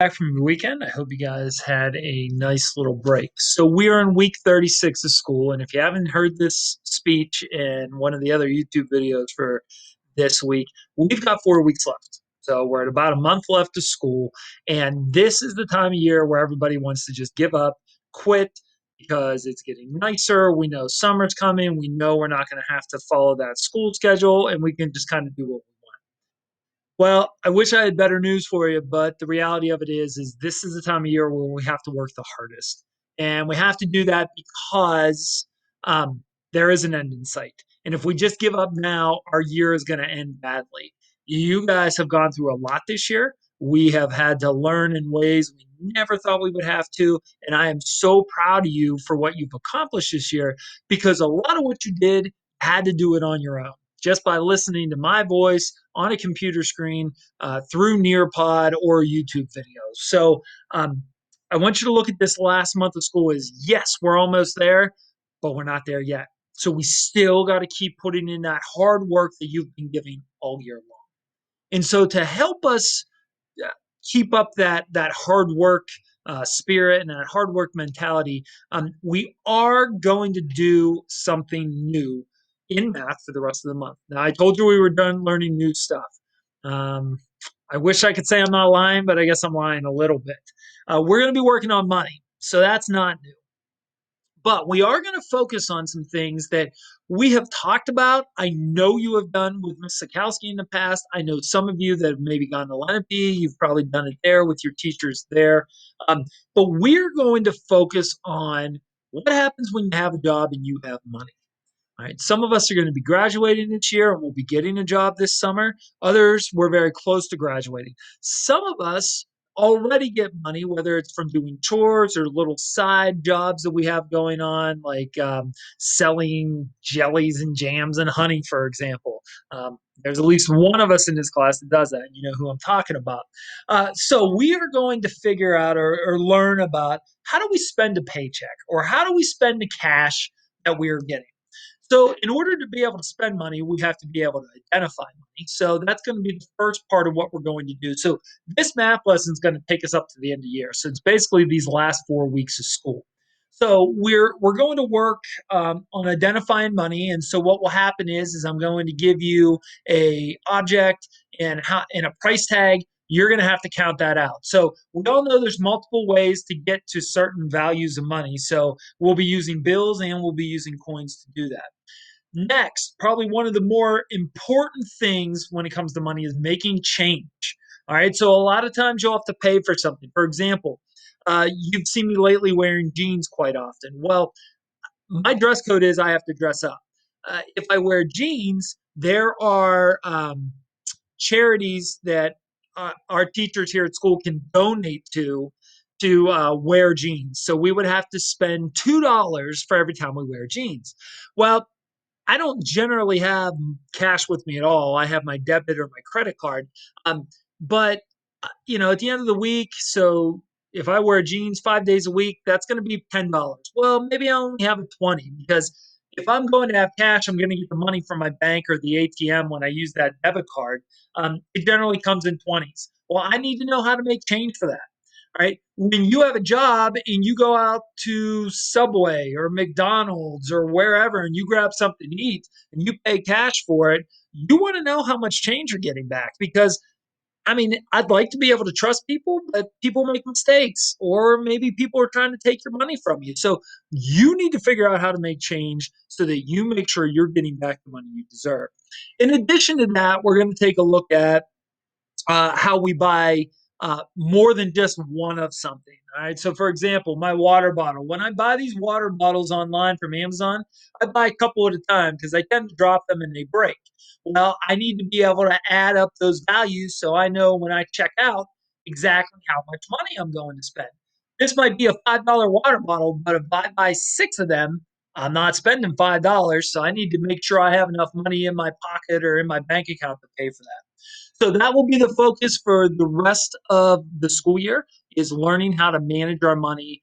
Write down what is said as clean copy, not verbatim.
Back from the weekend. I hope you guys had a nice little break. So we are in week 36 of school, and if you haven't heard this speech in one of the other YouTube videos for this week, we've got 4 weeks left. So we're at about a month left of school, and this is the time of year where everybody wants to just give up, quit, because it's getting nicer. We know summer's coming. We know we're not going to have to follow that school schedule, and we can just kind of do what we want. Well, I wish I had better news for you, but the reality of it is this is the time of year where we have to work the hardest, and we have to do that because um, there is an end in sight. And if we just give up now, our year is going to end badly. You guys have gone through a lot this year. We have had to learn in ways we never thought we would have to, and I am so proud of you for what you've accomplished this year because a lot of what you did had to do it on your own just by listening to my voice on a computer screen through Nearpod or YouTube videos. So I want you to look at this last month of school as yes, we're almost there, but we're not there yet. So we still got to keep putting in that hard work that you've been giving all year long. And so to help us uh, keep up that hard work spirit and that hard work mentality, we are going to do something new in math for the rest of the month. Now, I told you we were done learning new stuff. Um, I wish I could say I'm not lying, but I guess I'm lying a little bit. We're going to be working on money, so that's not new. But we are going to focus on some things that we have talked about. I know you have done with Ms. Sikowski in the past. I know some of you that have maybe gone to Lenape. You've probably done it there with your teachers there. Um, but we're going to focus on what happens when you have a job and you have money. All right. Some of us are going to be graduating this year and we'll be getting a job this summer. Others, we're very close to graduating. Some of us already get money, whether it's from doing chores or little side jobs that we have going on, like selling jellies and jams and honey, for example. There's at least one of us in this class that does that. You know who I'm talking about. So we are going to figure out or learn about how do we spend a paycheck or how do we spend the cash that we are getting. So, in order to be able to spend money, we have to be able to identify money. So, that's going to be the first part of what we're going to do. So, this math lesson is going to take us up to the end of the year. So, it's basically these last 4 weeks of school. So, we're going to work on identifying money. And so, what will happen is I'm going to give you a object and a price tag. You're going to have to count that out. So, we all know there's multiple ways to get to certain values of money. So, we'll be using bills and we'll be using coins to do that. Next, probably one of the more important things when it comes to money is making change. All right. So a lot of times you'll have to pay for something. For example, you've seen me lately wearing jeans quite often. Well, my dress code is I have to dress up. If I wear jeans, there are charities that our teachers here at school can donate to wear jeans. So we would have to spend $2 for every time we wear jeans. Well, I don't generally have cash with me at all. I have my debit or my credit card. But at the end of the week, so if I wear jeans 5 days a week, that's going to be $10. Well, maybe I only have a 20 because if I'm going to have cash, I'm going to get the money from my bank or the ATM when I use that debit card. It generally comes in 20s. Well, I need to know how to make change for that. Right? When you have a job and you go out to Subway or McDonald's or wherever and you grab something to eat and you pay cash for it, you want to know how much change you're getting back because I mean, I'd like to be able to trust people, but people make mistakes, or maybe people are trying to take your money from you. So you need to figure out how to make change so that you make sure you're getting back the money you deserve. In addition to that, we're going to take a look at how we buy more than just one of something. All right. So, for example, my water bottle. When I buy these water bottles online from Amazon, I buy a couple at a time because I tend to drop them and they break. Well, I need to be able to add up those values so I know when I check out exactly how much money I'm going to spend. This might be a $5 water bottle, but if I buy six of them, I'm not spending $5. So I need to make sure I have enough money in my pocket or in my bank account to pay for that. So that will be the focus for the rest of the school year is learning how to manage our money